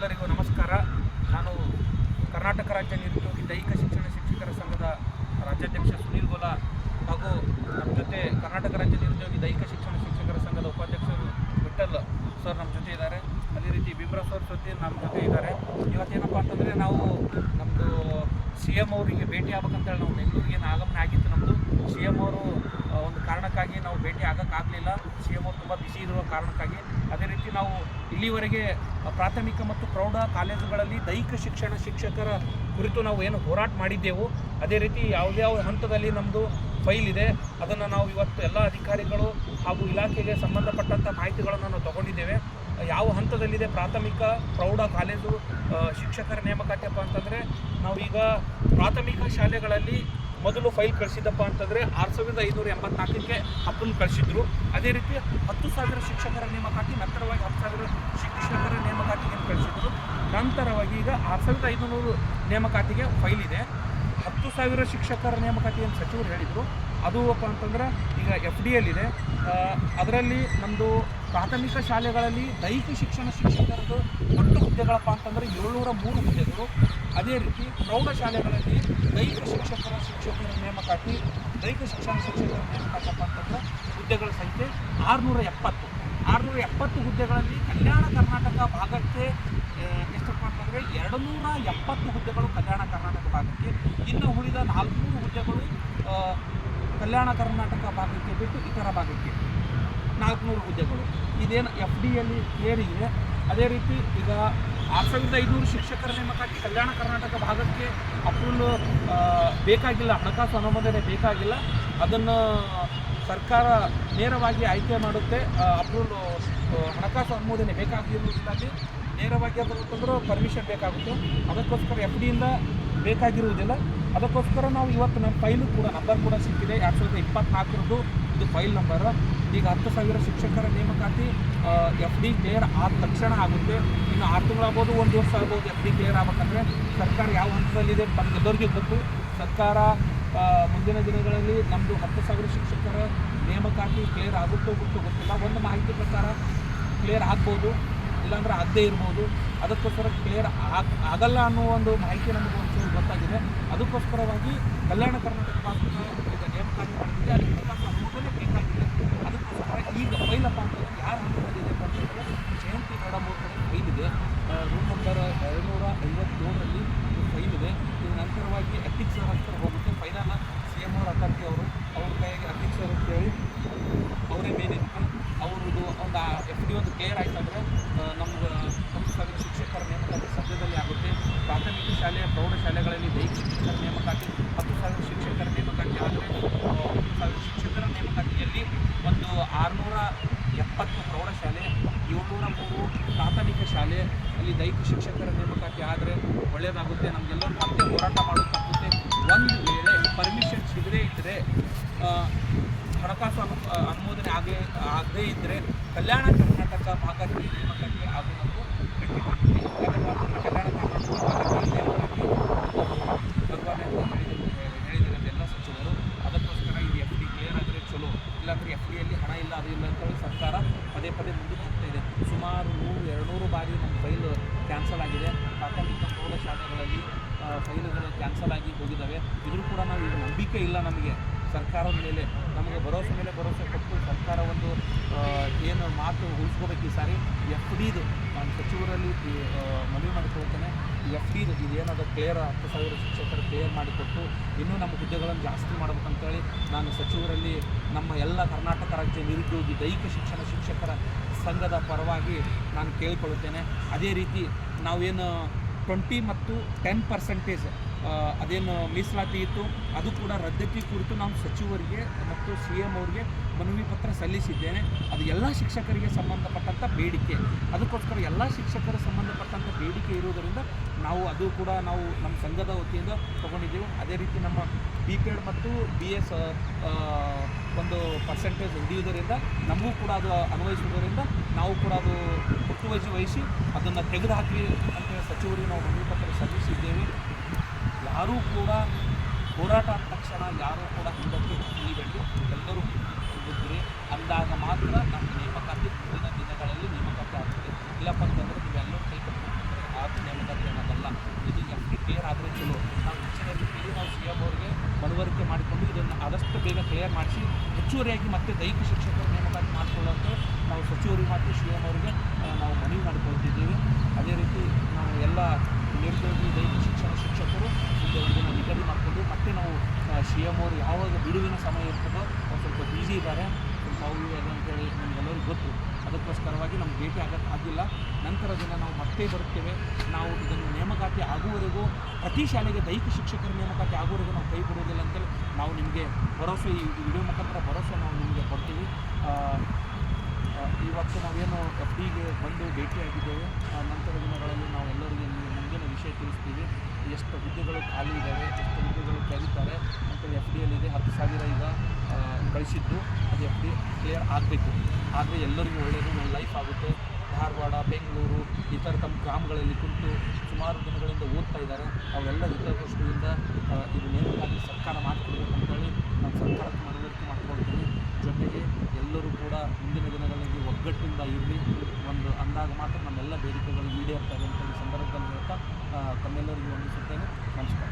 ಎಲ್ಲರಿಗೂ ನಮಸ್ಕಾರ. ನಾನು ಕರ್ನಾಟಕ ರಾಜ್ಯ ನಿರುದ್ಯೋಗಿ ದೈಹಿಕ ಶಿಕ್ಷಣ ಶಿಕ್ಷಕರ ಸಂಘದ ರಾಜ್ಯಾಧ್ಯಕ್ಷ ಸುನೀಲ್ ಗೋಲಾ ಹಾಗೂ ನಮ್ಮ ಜೊತೆ ಕರ್ನಾಟಕ ರಾಜ್ಯ ನಿರುದ್ಯೋಗಿ ದೈಹಿಕ ಶಿಕ್ಷಣ ಶಿಕ್ಷಕರ ಸಂಘದ ಉಪಾಧ್ಯಕ್ಷರು ವಿಠಲ್ ಸರ್ ನಮ್ಮ ಜೊತೆ ಇದ್ದಾರೆ. ಅದೇ ರೀತಿ ಬಿಮ್ರಾ ಸರ್ ಜೊತೆ ನಮ್ಮ ಜೊತೆ ಇದ್ದಾರೆ. ಇವತ್ತೇನಪ್ಪ ಅಂತಂದರೆ ನಾವು ನಮ್ಮದು CM ಅವರಿಗೆ ಭೇಟಿ ಆಗ್ಬೇಕಂತೇಳಿ ನಾವು ಬೆಂಗಳೂರಿಗೆ ಆಗಮನ ಆಗಿತ್ತು. ನಮ್ಮದು CM ಅವರು ಒಂದು ಕಾರಣಕ್ಕಾಗಿ ನಾವು ಭೇಟಿ ಆಗೋಕ್ಕಾಗಲಿಲ್ಲ. CM ಅವರು ತುಂಬ ಬಿಸಿ ಇರುವ ಕಾರಣಕ್ಕಾಗಿ. ಅದೇ ರೀತಿ ನಾವು ಇಲ್ಲಿವರೆಗೆ ಪ್ರಾಥಮಿಕ ಮತ್ತು ಪ್ರೌಢ ಕಾಲೇಜುಗಳಲ್ಲಿ ದೈಹಿಕ ಶಿಕ್ಷಣ ಶಿಕ್ಷಕರ ಕುರಿತು ನಾವು ಏನು ಹೋರಾಟ ಮಾಡಿದ್ದೆವು, ಅದೇ ರೀತಿ ಯಾವ್ಯಾವ ಹಂತದಲ್ಲಿ ನಮ್ಮದು ಫೈಲ್ ಇದೆ ಅದನ್ನು ನಾವು ಇವತ್ತು ಎಲ್ಲ ಅಧಿಕಾರಿಗಳು ಹಾಗೂ ಇಲಾಖೆಗೆ ಸಂಬಂಧಪಟ್ಟಂಥ ಮಾಹಿತಿಗಳನ್ನು ನಾವು ತೊಗೊಂಡಿದ್ದೇವೆ. ಯಾವ ಹಂತದಲ್ಲಿದೆ ಪ್ರಾಥಮಿಕ ಪ್ರೌಢ ಕಾಲೇಜು ಶಿಕ್ಷಕರ ನೇಮಕಾತಿಯಪ್ಪ ಅಂತಂದರೆ, ನಾವೀಗ ಪ್ರಾಥಮಿಕ ಶಾಲೆಗಳಲ್ಲಿ ಮೊದಲು ಫೈಲ್ ಕಳಿಸಿದ್ದಪ್ಪ ಅಂತಂದರೆ 6584ಕ್ಕೆ ಅಪ್ರೂವಲ್ ಕಳಿಸಿದ್ರು. ಅದೇ ರೀತಿ 10,000 ಶಿಕ್ಷಕರ ನೇಮಕಾತಿ, ನಂತರವಾಗಿ 10,000 ಶಿಕ್ಷಕರ ನೇಮಕಾತಿಗೆ ಕಳಿಸಿದ್ರು. ನಂತರವಾಗಿ ಈಗ 6,500 ನೇಮಕಾತಿಗೆ ಫೈಲ್ ಇದೆ. 10,000 ಶಿಕ್ಷಕರ ನೇಮಕಾತಿ ಅಂತ ಸಚಿವರು ಹೇಳಿದರು. ಅದು ಅಪ್ಪ ಅಂತಂದ್ರೆ ಈಗ FDಯಲ್ಲಿದೆ. ಅದರಲ್ಲಿ ನಮ್ಮದು ಪ್ರಾಥಮಿಕ ಶಾಲೆಗಳಲ್ಲಿ ದೈಹಿಕ ಶಿಕ್ಷಣ ಶಿಕ್ಷಕರದ್ದು ಒಟ್ಟು ಹುದ್ದೆಗಳಪ್ಪ ಅಂತಂದರೆ 703 ಹುದ್ದೆಗಳು. ಅದೇ ರೀತಿ ಪ್ರೌಢ ಶಾಲೆಗಳಲ್ಲಿ ದೈಹಿಕ ಶಿಕ್ಷಕರ ನೇಮಕಾತಿ, ದೈಹಿಕ ಶಿಕ್ಷಣ ಶಿಕ್ಷಕರ ನೇಮಕಾತಿಯಪ್ಪ ಅಂತಂದ್ರೆ ಹುದ್ದೆಗಳ ಸಂಖ್ಯೆ 670 ಹುದ್ದೆಗಳಲ್ಲಿ ಕಲ್ಯಾಣ ಕರ್ನಾಟಕ ಭಾಗಕ್ಕೆ ಎಷ್ಟಪ್ಪ ಅಂತಂದರೆ 270 ಹುದ್ದೆಗಳು ಕಲ್ಯಾಣ ಕರ್ನಾಟಕ ಭಾಗಕ್ಕೆ, ಇನ್ನು ಉಳಿದ 400 ಹುದ್ದೆಗಳು ಕಲ್ಯಾಣ ಕರ್ನಾಟಕ ಭಾಗಕ್ಕೆ ಬಿಟ್ಟು ಇತರ ಭಾಗಕ್ಕೆ 400 ಹುದ್ದೆಗಳು. ಇದೇನು FDಯಲ್ಲಿ ಏರಿದೆ. ಅದೇ ರೀತಿ ಈಗ 6,500 ಶಿಕ್ಷಕರ ನೇಮಕಾತಿ ಕಲ್ಯಾಣ ಕರ್ನಾಟಕ ಭಾಗಕ್ಕೆ ಅಪ್ರೂವಲ್ ಬೇಕಾಗಿಲ್ಲ, ಹಣಕಾಸು ಅನುಮೋದನೆ ಬೇಕಾಗಿಲ್ಲ. ಅದನ್ನು ಸರ್ಕಾರ ನೇರವಾಗಿ ಆಯ್ಕೆ ಮಾಡುತ್ತೆ. ಅಪ್ರೂವಲ್ ಹಣಕಾಸು ಅನುಮೋದನೆ ಬೇಕಾಗಿರುವುದಿಲ್ಲ, ನೇರವಾಗಿ ಅದನ್ನು ಪರ್ಮಿಷನ್ ಬೇಕಾಗುತ್ತೆ. ಅದಕ್ಕೋಸ್ಕರ FDಯಿಂದ ಬೇಕಾಗಿರುವುದಿಲ್ಲ. ಅದಕ್ಕೋಸ್ಕರ ನಾವು ಇವತ್ತು ನಮ್ಮ ಫೈಲು ಕೂಡ ನಂಬರ್ ಕೂಡ ಸಿಕ್ಕಿದೆ, 2024ರದ್ದು ಇದು ಫೈಲ್ ನಂಬರ್. ಈಗ 10,000 ಶಿಕ್ಷಕರ ನೇಮಕಾತಿ FD ಕ್ಲಿಯರ್ ಆದ ತಕ್ಷಣ ಆಗುತ್ತೆ. ಇನ್ನು 6 ತಿಂಗಳಾಗ್ಬೋದು, 1 ವರ್ಷ ಆಗ್ಬೋದು FD ಕ್ಲಿಯರ್ ಆಗಬೇಕಂದ್ರೆ. ಸರ್ಕಾರ ಯಾವ ಹಂತದಲ್ಲಿದೆ ತಮಗೆಲ್ಲರಿಗೂ ಗೊತ್ತು. ಸರ್ಕಾರ ಮುಂದಿನ ದಿನಗಳಲ್ಲಿ ನಮ್ಮದು 10,000 ಶಿಕ್ಷಕರ ನೇಮಕಾತಿ ಕ್ಲಿಯರ್ ಆಗುತ್ತೋ ಗೊತ್ತಿಲ್ಲ. ಒಂದು ಮಾಹಿತಿ ಪ್ರಕಾರ ಕ್ಲಿಯರ್ ಆಗ್ಬೋದು, ಇಲ್ಲಾಂದ್ರೆ ಆಗದೇ ಇರ್ಬೋದು. ಅದಕ್ಕೋಸ್ಕರ ಕ್ಲಿಯರ್ ಆಗಲ್ಲ ಅನ್ನೋ ಒಂದು ಮಾಹಿತಿ ನಮಗೆ ಒಂಚೂರು ಗೊತ್ತಾಗಿದೆ. ಅದಕ್ಕೋಸ್ಕರವಾಗಿ ಕಲ್ಯಾಣ ಕರ್ನಾಟಕ ಭಾಗಕ್ಕೆ ಈಗ ನೇಮಕಾತಿ ಮಾಡಿದ್ರೆ ಅಲ್ಲಿ ಹಣಕಾಸು ಅನುಮೋದನೆ ಬೇಕಾಗಿದೆ. ಅದಕ್ಕೋಸ್ಕರ ಈಗ ಫೈಲಪ್ಪ ಅಂತಂದರೆ ಯಾರ ಹಂತದಲ್ಲಿದೆ ಅಂತಂದರೆ ಜಯಂತಿ ಮೇಡಮ್ ಅವ್ರ ಕಡೆ ಫೈಲ್ ಇದೆ. ರೂಮ್ ನಂಬರ್ 257ರಲ್ಲಿ ಫೈಲ್ ಇದೆ. ಇದು ನಂತರವಾಗಿ ಎಥಿಕ್ಸ್ ಅವ್ರ ಹತ್ರ ಹೋಗುತ್ತೆ. ಫೈನಲ್ CM ಅವ್ರ ಅಥಾರಿಟಿ ಅವ್ರ ಕೈಗೆ ಎಥಿಕ್ಸ್ ಅವ್ರು ಅಂತೇಳಿ ಅವರೇ ಮೇಲಿರುತ್ತೆ. ಅವ್ರದ್ದು ಒಂದು FD ಒಂದು ಕ್ಲಿಯರ್ ಆಯ್ತಂದರೆ ನಮ್ಗೆ 10,000 ಶಿಕ್ಷಕರ ನೇಮಕಾತಿ ಸದ್ಯದಲ್ಲಿ ಆಗುತ್ತೆ. ಪ್ರಾಥಮಿಕ ಶಾಲೆ ಪ್ರೌಢ ಶಾಲೆಗಳಲ್ಲಿ ದೈಹಿಕ ಶಿಕ್ಷಕರ ನೇಮಕಾತಿ 10,000 ಶಿಕ್ಷಕರ ನೇಮಕಾತಿ ಆದರೆ 10,000 ಶಿಕ್ಷಕರ ನೇಮಕಾತಿಯಲ್ಲಿ ಒಂದು 670 ಪ್ರೌಢಶಾಲೆ, 703 ಪ್ರಾಥಮಿಕ ಶಾಲೆ ಅಲ್ಲಿ ದೈಹಿಕ ಶಿಕ್ಷಕರ ನೇಮಕಾತಿ ಆದರೆ ಒಳ್ಳೆಯದಾಗುತ್ತೆ. ನಮಗೆಲ್ಲರೂ ಮತ್ತೆ ಹೋರಾಟ ಮಾಡೋಕ್ಕಾಗುತ್ತೆ. ಒಂದು ವೇಳೆ ಪರ್ಮಿಷನ್ ಸಿಗದೇ ಇದ್ದರೆ, ಹಣಕಾಸು ಅನುಮೋದನೆ ಆಗದೇ ಇದ್ದರೆ ಕಲ್ಯಾಣ ಕರ್ನಾಟಕ ಭಾಗಕ್ಕೆ ನೇಮಕಾತಿ ಆಗುವುದು ಕಲ್ಯಾಣ ಕರ್ನಾಟಕ ಭಾಗಕ್ಕೆ ನೇಮಕಾತಿ ಹೇಳಿದಿರಲ್ಲ ಎಲ್ಲ ಸಚಿವರು. ಅದಕ್ಕೋಸ್ಕರ ಇದು FD ಕ್ಲಿಯರ್ ಆದರೆ ಚಲೋ, ಇಲ್ಲಾಂದರೆ FDಯಲ್ಲಿ ಹಣ ಇಲ್ಲ, ಅದು ಇಲ್ಲ ಅಂತೇಳಿ ಸರ್ಕಾರ ಪದೇ ಮುಂದೆ ಹೋಗ್ತಾ ಇದೆ. ಸುಮಾರು 100-200 ಬಾರಿ ನಮ್ಮ ಫೈಲ್ ಕ್ಯಾನ್ಸಲ್ ಆಗಿದೆ. ಪ್ರಾಥಮಿಕ ಪ್ರೌಢ ಶಾಲೆಗಳಲ್ಲಿ ಫೈಲುಗಳು ಕ್ಯಾನ್ಸಲ್ ಆಗಿ ಹೋಗಿದ್ದಾವೆ. ಇದ್ರೂ ಕೂಡ ನಾವು ಈಗ ನಂಬಿಕೆ ಇಲ್ಲ ನಮಗೆ ಸರ್ಕಾರದ ಮೇಲೆ. ನಮಗೆ ಭರವಸೆ ಕೊಟ್ಟು ಸರ್ಕಾರ ಒಂದು ಏನು ಮಾತು ಉಳಿಸ್ಕೋಬೇಕು ಈ ಸಾರಿ. FDದು ನಾನು ಸಚಿವರಲ್ಲಿ ಮನವಿ ಮಾಡಿಕೊಳ್ತೇನೆ. FDದು ಇದೇನದು ಕ್ಲಿಯರ್ 10,000 ಶಿಕ್ಷಕರು ಕ್ಲಿಯರ್ ಮಾಡಿಕೊಟ್ಟು ಇನ್ನೂ ನಮ್ಮ ಹುದ್ದೆಗಳನ್ನು ಜಾಸ್ತಿ ಮಾಡ್ಬೇಕಂತೇಳಿ ನಾನು ಸಚಿವರಲ್ಲಿ ನಮ್ಮ ಎಲ್ಲ ಕರ್ನಾಟಕ ರಾಜ್ಯ ನಿರುದ್ಯೋಗಿ ದೈಹಿಕ ಶಿಕ್ಷಣ ಶಿಕ್ಷಕರ ಸಂಘದ ಪರವಾಗಿ ನಾನು ಕೇಳಿಕೊಳ್ಳುತ್ತೇನೆ. ಅದೇ ರೀತಿ ನಾವೇನು 20 ಮತ್ತು 10% ಅದೇನು ಮೀಸಲಾತಿ ಇತ್ತು ಅದು ಕೂಡ ರದ್ದತಿ ಕುರಿತು ನಾನು ಸಚಿವರಿಗೆ ಮತ್ತು CM ಅವರಿಗೆ ಮನವಿ ಪತ್ರ ಸಲ್ಲಿಸಿದ್ದೇನೆ. ಅದು ಎಲ್ಲ ಶಿಕ್ಷಕರಿಗೆ ಸಂಬಂಧಪಟ್ಟಂಥ ಬೇಡಿಕೆ. ಅದಕ್ಕೋಸ್ಕರ ಎಲ್ಲ ಶಿಕ್ಷಕರ ಸಂಬಂಧಪಟ್ಟಂಥ ಬೇಡಿಕೆ ಇರುವುದರಿಂದ ಅದು ಕೂಡ ನಾವು ನಮ್ಮ ಸಂಘದ ವತಿಯಿಂದ ತೊಗೊಂಡಿದ್ದೇವೆ. ಅದೇ ರೀತಿ ನಮ್ಮ BPED ಮತ್ತು BS ಒಂದು ಪರ್ಸೆಂಟೇಜ್ ಹಿಡಿಯುವುದರಿಂದ ನಮಗೂ ಕೂಡ ಅದು ಅನ್ವಯಿಸುವುದರಿಂದ ನಾವು ಕೂಡ ಅದು ಮುತುವರ್ಜಿ ವಹಿಸಿ ಅದನ್ನು ತೆಗೆದುಹಾಕಿ ಅಂತೇಳಿ ಸಚಿವರಿಗೆ ನಾವು ಮನವಿ ಪತ್ರ ಸಲ್ಲಿಸಿದ್ದೇವೆ. ಯಾರೂ ಕೂಡ ಹೋರಾಟ ಆದ ತಕ್ಷಣ ಯಾರೂ ಕೂಡ ಹಿಂದಕ್ಕೆ ಇಳಿಬೇಡಿ, ಎಲ್ಲರೂ ಇದ್ದರೆ ಅಂದಾಗ ಮಾತ್ರ ನಮ್ಮ ನೇಮಕಾತಿ ಮುಂದಿನ ದಿನಗಳಲ್ಲಿ ನೇಮಕಾತಿ ಆಗ್ತದೆ. ಇಲ್ಲಪ್ಪ ಅಂತಂದರೆ ನೀವೆಲ್ಲರೂ ಕೈ ಕಟ್ಟಿದ್ರೆ ಮತ್ತೆ ನಾವು ಸಿ ಎಮ್ ಅವರು ಯಾವಾಗ ಬಿಡುವಿನ ಸಮಯ ಇರ್ತದೋ ಅವ್ರು ಸ್ವಲ್ಪ ಬ್ಯುಸಿ ಇದ್ದಾರೆ, ಸ್ವಲ್ಪ ಅವು ಅಂತೇಳಿ ನಮಗೆಲ್ಲರಿಗೂ ಗೊತ್ತು. ಅದಕ್ಕೋಸ್ಕರವಾಗಿ ನಮ್ಗೆ ಭೇಟಿ ಆಗಿಲ್ಲ. ನಂತರ ದಿನ ನಾವು ಮತ್ತೆ ಬರುತ್ತೇವೆ. ನಾವು ಇದನ್ನು ನೇಮಕಾತಿ ಆಗುವವರೆಗೂ ಪ್ರತಿ ಶಾಲೆಗೆ ದೈಹಿಕ ಶಿಕ್ಷಕರ ನೇಮಕಾತಿ ಆಗುವವರೆಗೂ ನಾವು ಕೈ ಬಿಡುವುದಿಲ್ಲ ಅಂತೇಳಿ ನಾವು ನಿಮಗೆ ಭರವಸೆ, ಈ ವಿಡಿಯೋ ಮುಖಾಂತರ ಭರವಸೆ ನಾವು ನಿಮಗೆ ಕೊಡ್ತೀವಿ. ಇವತ್ತು ನಾವೇನು ಎಫ್ ಡಿಗೆ ಬಂದು ಭೇಟಿಯಾಗಿದ್ದೇವೆ. ನಂತರ ದಿನಗಳಲ್ಲಿ ನಾವು ಎಲ್ಲರಿಗೆ ಮುಂದಿನ ವಿಷಯ ತಿಳಿಸ್ತೀವಿ. ಎಷ್ಟು ಹುದ್ದೆಗಳು ಖಾಲಿ ಇದ್ದಾವೆ, ಎಷ್ಟು ಹುದ್ದೆಗಳು ತೆಗಿತಾರೆ ಅಂತೇಳಿ ಎಫ್ ಡಿಯಲ್ಲಿದೆ. 10,000 ಈಗ ಕಳಿಸಿದ್ದು, ಅದು ಎಫ್ ಡಿ ಕ್ಲಿಯರ್ ಆಗಬೇಕು. ಆದರೆ ಎಲ್ಲರಿಗೂ ಒಳ್ಳೆಯದು, ಒಂದು ಲೈಫ್ ಆಗುತ್ತೆ. ಧಾರವಾಡ, ಬೆಂಗಳೂರು ಇತರ ತಮ್ಮ ಗ್ರಾಮಗಳಲ್ಲಿ ಕುಂತು ಸುಮಾರು ದಿನಗಳಿಂದ ಓದ್ತಾ ಇದ್ದಾರೆ. ಅವೆಲ್ಲ ಹಿತದೃಷ್ಟಿಯಿಂದ ಇದು ನೇಮಕಾತಿ ಸರ್ಕಾರ ಮಾಡಿಕೊಡ್ಬೇಕು ಅಂತೇಳಿ ನಾನು ಸರ್ಕಾರಕ್ಕೆ ಮನವರಿಕೆ ಮಾಡಿಕೊಳ್ತೀನಿ. ಜೊತೆಗೆ ಎಲ್ಲರೂ ಕೂಡ ಮುಂದಿನ ದಿನಗಳಲ್ಲಿ ಒಗ್ಗಟ್ಟಿಂದ ಇರಲಿ, ಒಂದು ಅಂದಾಗ ಮಾತ್ರ ನಮ್ಮೆಲ್ಲ ಬೇಡಿಕೆಗಳು ಈಡೇರ್ತವೆ ಅಂತೇಳಿ ಸಂದರ್ಭದಲ್ಲಿ ಹೇಳ್ತಾ ತಮ್ಮೆಲ್ಲರಿಗೂ ವಂದಿಸುತ್ತೇನೆ. ನಮಸ್ಕಾರ.